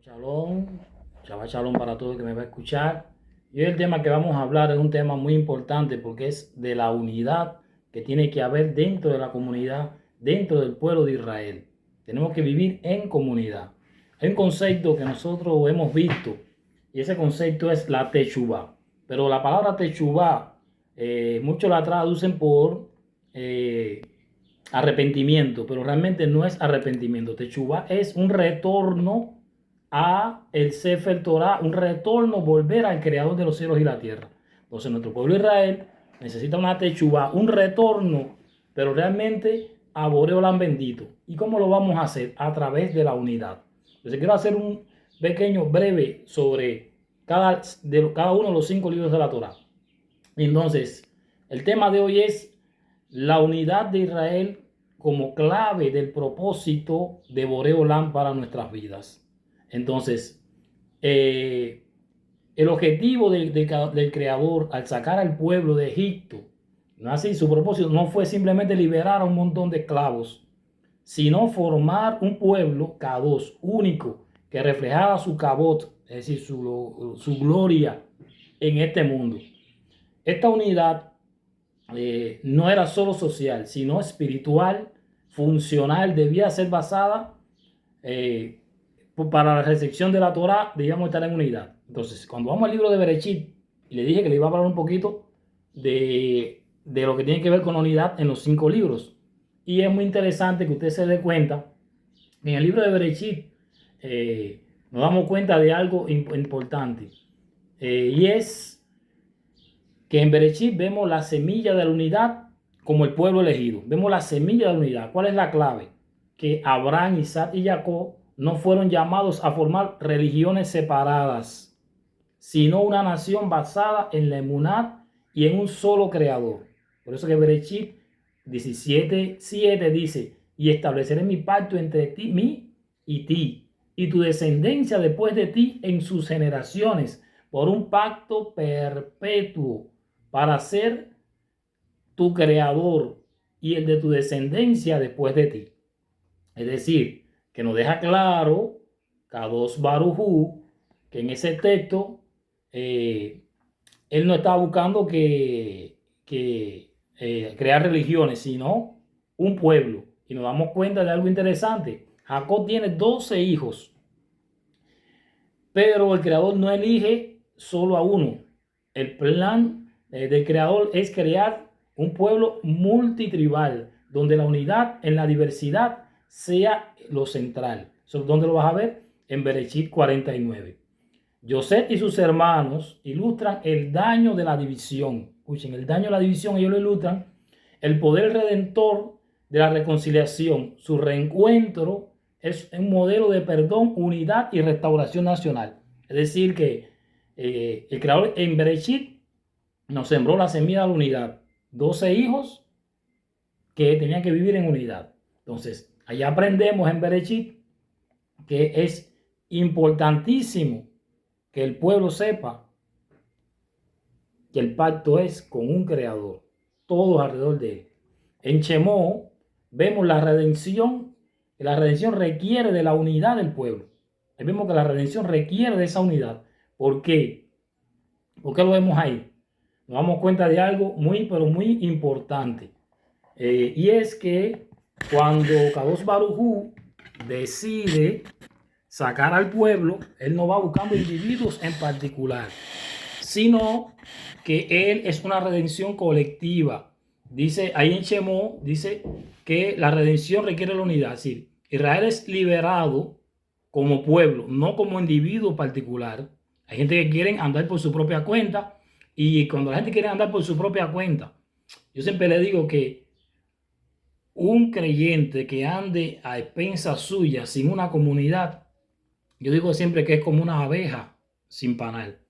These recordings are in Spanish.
Shalom, Shabbat Shalom para todo el que me va a escuchar. Y hoy el tema que vamos a hablar es un tema muy importante porque es de la unidad que tiene que haber dentro de la comunidad, dentro del pueblo de Israel. Tenemos que vivir en comunidad. Hay un concepto que nosotros hemos visto y ese concepto es la techubá. Pero la palabra techubá, muchos la traducen por arrepentimiento, pero realmente no es arrepentimiento. Techubá es un retorno a el Sefer Torah, un retorno, volver al creador de los cielos y la tierra. Entonces nuestro pueblo Israel necesita una techubá, un retorno, pero realmente a Boreolam bendito. ¿Y cómo lo vamos a hacer? A través de la unidad. Entonces quiero hacer un pequeño breve sobre cada uno de los 5 libros de la Torah. Entonces, el tema de hoy es la unidad de Israel como clave del propósito de Boreolam para nuestras vidas. Entonces, el objetivo del Creador al sacar al pueblo de Egipto, no así, su propósito no fue simplemente liberar a un montón de esclavos, sino formar un pueblo Kadosh, único, que reflejara su Kabot, es decir, su gloria en este mundo. Esta unidad no era solo social, sino espiritual, funcional, debía ser basada para la recepción de la Torah, debíamos estar en unidad. Entonces, cuando vamos al libro de Bereshit, y le dije que le iba a hablar un poquito de lo que tiene que ver con la unidad en los 5 libros. Y es muy interesante que usted se dé cuenta, en el libro de Bereshit nos damos cuenta de algo importante. Y es que en Bereshit vemos la semilla de la unidad como el pueblo elegido. Vemos la semilla de la unidad. ¿Cuál es la clave? Que Abraham, Isaac y Jacob no fueron llamados a formar religiones separadas, sino una nación basada en la emuná y en un solo creador. Por eso que Bereshit 17:7 dice: y estableceré mi pacto entre mí y ti, y tu descendencia después de ti en sus generaciones, por un pacto perpetuo, para ser tu creador y el de tu descendencia después de ti. Es decir, que nos deja claro Kadosh Baruj Hu, que en ese texto él no está buscando que crear religiones, sino un pueblo. Y nos damos cuenta de algo interesante. Jacob tiene 12 hijos, pero el creador no elige solo a uno. El plan del creador es crear un pueblo multitribal, donde la unidad en la diversidad sea lo central. ¿Dónde lo vas a ver? En Bereshit 49. José y sus hermanos ilustran el daño de la división. Escuchen, el daño de la división, ellos lo ilustran. El poder redentor de la reconciliación, su reencuentro es un modelo de perdón, unidad y restauración nacional. Es decir, que el creador en Bereshit nos sembró la semilla de la unidad. 12 hijos que tenían que vivir en unidad. Entonces, allá aprendemos en Bereshit que es importantísimo que el pueblo sepa que el pacto es con un creador, todos alrededor de él. En Shemó vemos la redención, que la redención requiere de la unidad del pueblo. Ahí vemos que la redención requiere de esa unidad. ¿Por qué? ¿Por qué lo vemos ahí? Nos damos cuenta de algo muy, pero muy importante. Y es que cuando Kadosh Baruj Hu decide sacar al pueblo, él no va buscando individuos en particular, sino que él es una redención colectiva. Dice ahí en Shemó, dice que la redención requiere la unidad. Es decir, Israel es liberado como pueblo, no como individuo particular. Hay gente que quiere andar por su propia cuenta, y cuando la gente quiere andar por su propia cuenta, yo siempre le digo que un creyente que ande a expensas suyas sin una comunidad, yo digo siempre que es como una abeja sin panal,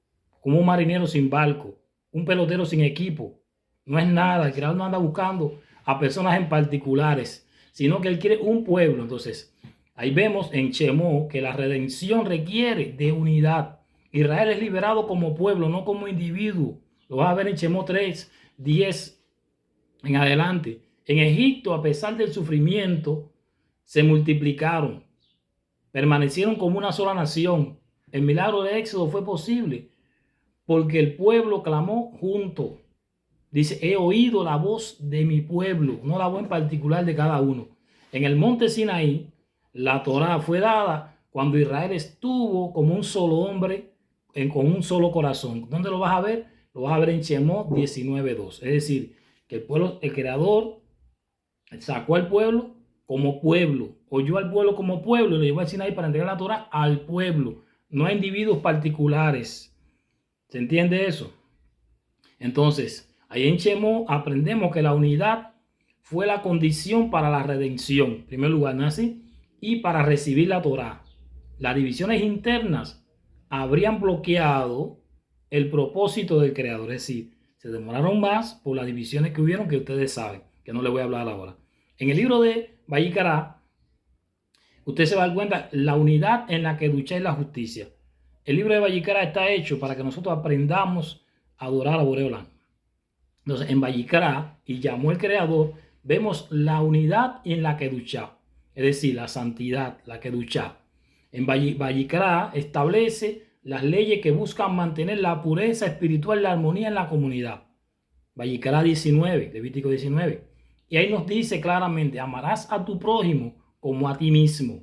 como un marinero sin barco, un pelotero sin equipo. No es nada. El creador no anda buscando a personas en particulares, sino que él quiere un pueblo. Entonces, ahí vemos en Shemó que la redención requiere de unidad. Israel es liberado como pueblo, no como individuo. Lo vas a ver en Shemó 3:10 en adelante. En Egipto, a pesar del sufrimiento, se multiplicaron. permanecieron como una sola nación. El milagro de Éxodo fue posible porque el pueblo clamó junto. Dice, he oído la voz de mi pueblo, no la voz en particular de cada uno. En el monte Sinaí, la Torá fue dada cuando Israel estuvo como un solo hombre, con un solo corazón. ¿Dónde lo vas a ver? Lo vas a ver en Shemot 19:2. Es decir, que el pueblo, el Creador, sacó al pueblo como pueblo, oyó al pueblo como pueblo y lo llevó al Sinaí para entregar la Torá al pueblo, no a individuos particulares. ¿Se entiende eso? Entonces, ahí en Shemot aprendemos que la unidad fue la condición para la redención, en primer lugar, ¿no es así? Y para recibir la Torá. Las divisiones internas habrían bloqueado el propósito del Creador, es decir, se demoraron más por las divisiones que hubieron, que ustedes saben, que no les voy a hablar ahora. En el libro de Vayikra, usted se va a dar cuenta la unidad en la que ducha es la justicia. El libro de Vayikra está hecho para que nosotros aprendamos a adorar a Boreolán. Entonces, en Vayikra, y llamó el Creador, vemos la unidad en la que ducha, es decir, la santidad, la que ducha. En Vayikra establece las leyes que buscan mantener la pureza espiritual y la armonía en la comunidad. Vayikra 19, Levítico 19. Y ahí nos dice claramente, amarás a tu prójimo como a ti mismo.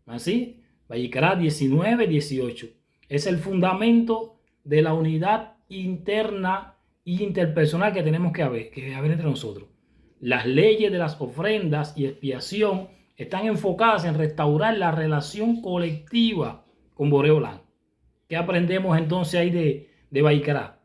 ¿Así? Vayikra 19, 18. Es el fundamento de la unidad interna e interpersonal que tenemos que haber entre nosotros. Las leyes de las ofrendas y expiación están enfocadas en restaurar la relación colectiva con Boreolán. ¿Qué aprendemos entonces ahí de Vayikra?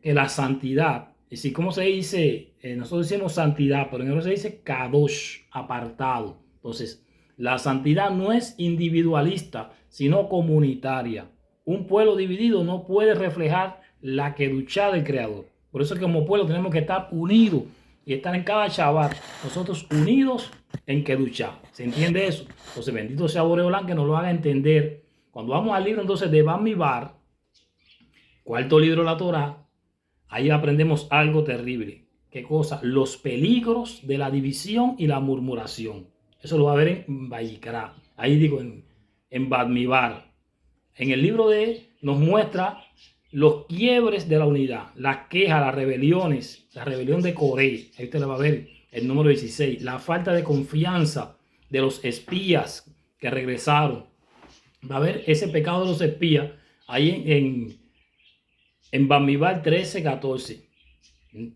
Que la santidad, es decir, ¿cómo se dice? Nosotros decimos santidad, pero en hebreo se dice kadosh, apartado. Entonces, la santidad no es individualista, sino comunitaria. Un pueblo dividido no puede reflejar la kedushá del Creador. Por eso es que como pueblo tenemos que estar unidos y estar en cada Shabbat, nosotros unidos en kedushá. ¿Se entiende eso? Entonces, bendito sea Boreolán que nos lo haga entender. Cuando vamos al libro entonces de Bamidbar, cuarto libro de la Torá, ahí aprendemos algo terrible. ¿Qué cosa? Los peligros de la división y la murmuración. Eso lo va a ver en Vayikra. Ahí digo, en Bamidbar. En el libro de nos muestra los quiebres de la unidad, las quejas, las rebeliones, la rebelión de Coré. Ahí usted le va a ver el número 16. La falta de confianza de los espías que regresaron. Va a ver ese pecado de los espías ahí en Bamidbar 13, 14.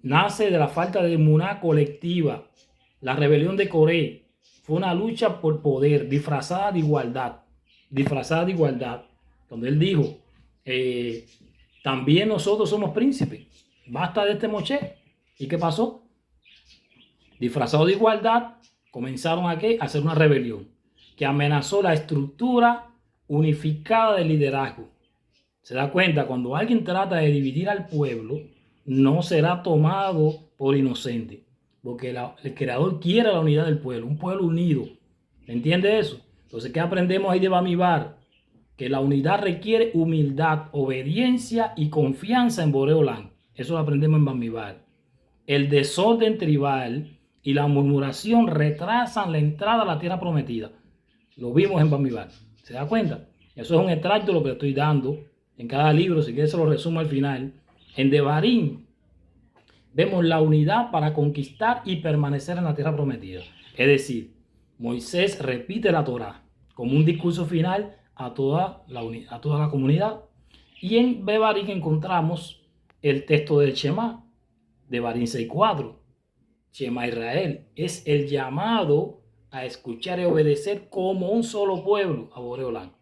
Nace de la falta de emuná colectiva. La rebelión de Coré fue una lucha por poder disfrazada de igualdad. Disfrazada de igualdad. Donde él dijo, también nosotros somos príncipes. Basta de este Moshe. ¿Y qué pasó? Disfrazado de igualdad, comenzaron a hacer una rebelión que amenazó la estructura unificada del liderazgo. Se da cuenta, cuando alguien trata de dividir al pueblo, no será tomado por inocente, porque el Creador quiere la unidad del pueblo, un pueblo unido. ¿Entiende eso? Entonces, ¿qué aprendemos ahí de Bamidbar? Que la unidad requiere humildad, obediencia y confianza en Boreolán. Eso lo aprendemos en Bamidbar. El desorden tribal y la murmuración retrasan la entrada a la tierra prometida. Lo vimos en Bamidbar. ¿Se da cuenta? Eso es un extracto de lo que estoy dando en cada libro. Si quieres se lo resumo al final. En Devarim vemos la unidad para conquistar y permanecer en la tierra prometida. Es decir, Moisés repite la Torá como un discurso final a toda la comunidad. Y en Devarim encontramos el texto del Shema, Devarim 6:4. Shema Israel es el llamado a escuchar y obedecer como un solo pueblo a Boreolán.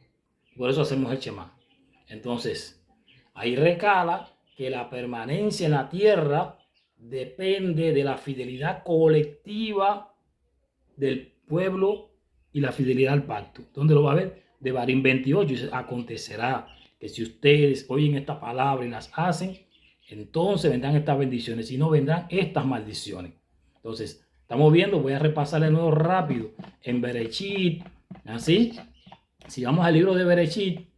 Por eso hacemos el Shema. Entonces, ahí recala que la permanencia en la tierra depende de la fidelidad colectiva del pueblo y la fidelidad al pacto. ¿Dónde lo va a ver? Devarim 28. Dice, acontecerá que si ustedes oyen esta palabra y las hacen, entonces vendrán estas bendiciones, si no vendrán estas maldiciones. Entonces, estamos viendo, voy a repasar de nuevo rápido, en Bereshit, así, si vamos al libro de Bereshit,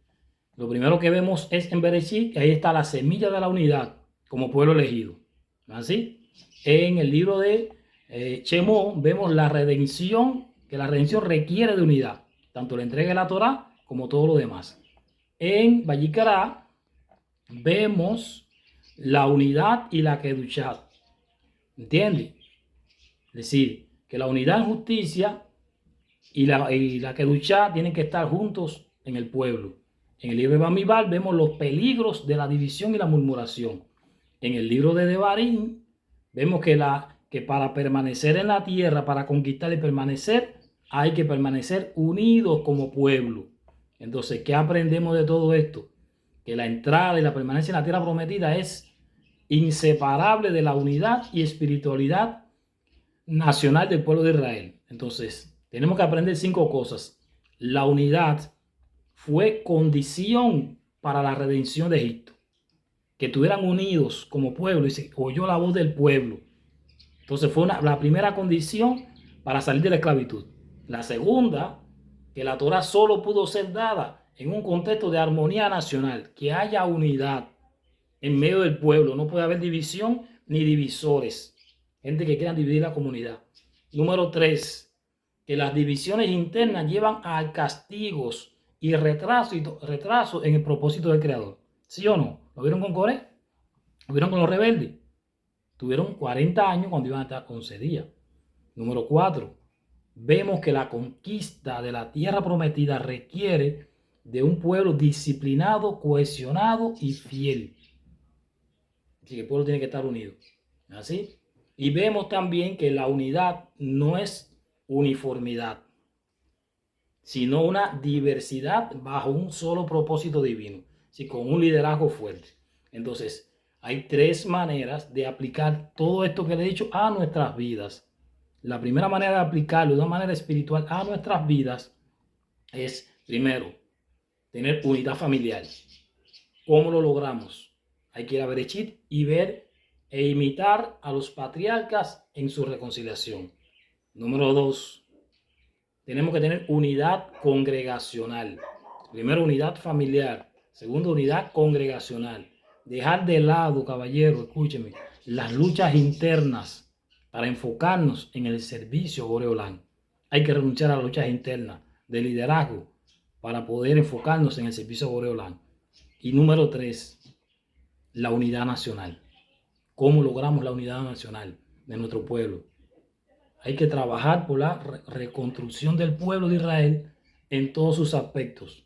lo primero que vemos es en Bereshit, que ahí está la semilla de la unidad, como pueblo elegido, así. En el libro de Shemot, vemos la redención, que la redención requiere de unidad. tanto la entrega de la Torá como todo lo demás. En Vallicará vemos la unidad y la Kedushá. ¿Entiendes? Es decir, que la unidad en justicia y la Kedushá tienen que estar juntos en el pueblo. En el libro de Bamidbar vemos los peligros de la división y la murmuración. En el libro de Devarim vemos que para permanecer en la tierra, para conquistar y permanecer, hay que permanecer unidos como pueblo. Entonces, ¿qué aprendemos de todo esto? Que la entrada y la permanencia en la tierra prometida es inseparable de la unidad y espiritualidad nacional del pueblo de Israel. Entonces, tenemos que aprender 5 cosas. La unidad fue condición para la redención de Egipto. Que estuvieran unidos como pueblo y se oyó la voz del pueblo. Entonces fue la primera condición para salir de la esclavitud. La segunda, que la Torá solo pudo ser dada en un contexto de armonía nacional, que haya unidad en medio del pueblo. No puede haber división ni divisores, gente que quieran dividir la comunidad. Número 3, que las divisiones internas llevan a castigos y retraso en el propósito del Creador. ¿Sí o no? ¿Lo vieron con Coré? ¿Lo vieron con los rebeldes? Tuvieron 40 años cuando iban a estar 11 días. Número 4, vemos que la conquista de la tierra prometida requiere de un pueblo disciplinado, cohesionado y fiel. Así que el pueblo tiene que estar unido. ¿Así? Y vemos también que la unidad no es uniformidad, sino una diversidad bajo un solo propósito divino, ¿sí? Con un liderazgo fuerte. Entonces, hay 3 maneras de aplicar todo esto que le he dicho a nuestras vidas. La primera manera de aplicarlo de una manera espiritual a nuestras vidas es, primero, tener unidad familiar. ¿Cómo lo logramos? Hay que ir a Bereshit y ver e imitar a los patriarcas en su reconciliación. Número 2, tenemos que tener unidad congregacional. Primero, unidad familiar. Segundo, unidad congregacional. Dejar de lado, caballero, escúcheme, las luchas internas para enfocarnos en el servicio a Boreolán. Hay que renunciar a las luchas internas de liderazgo para poder enfocarnos en el servicio a Boreolán. Y número 3, la unidad nacional. ¿Cómo logramos la unidad nacional de nuestro pueblo? Hay que trabajar por la reconstrucción del pueblo de Israel en todos sus aspectos.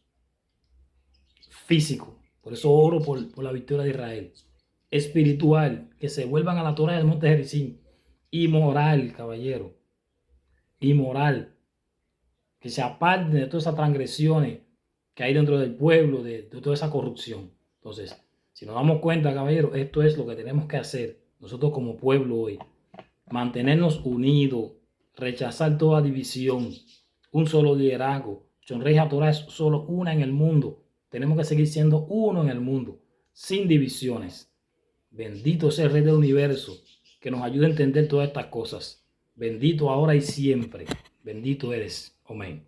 Físico, por eso oro por la victoria de Israel. Espiritual, que se vuelvan a la Torá del monte Gerizim. Y moral, caballero. Y moral, que se aparten de todas esas transgresiones que hay dentro del pueblo, de toda esa corrupción. Entonces, si nos damos cuenta, caballero, esto es lo que tenemos que hacer nosotros como pueblo hoy. Mantenernos unidos, rechazar toda división, un solo liderazgo. Shonrei Torah es solo una en el mundo. Tenemos que seguir siendo uno en el mundo, sin divisiones. Bendito sea el Rey del Universo, que nos ayude a entender todas estas cosas. Bendito ahora y siempre. Bendito eres. Amén.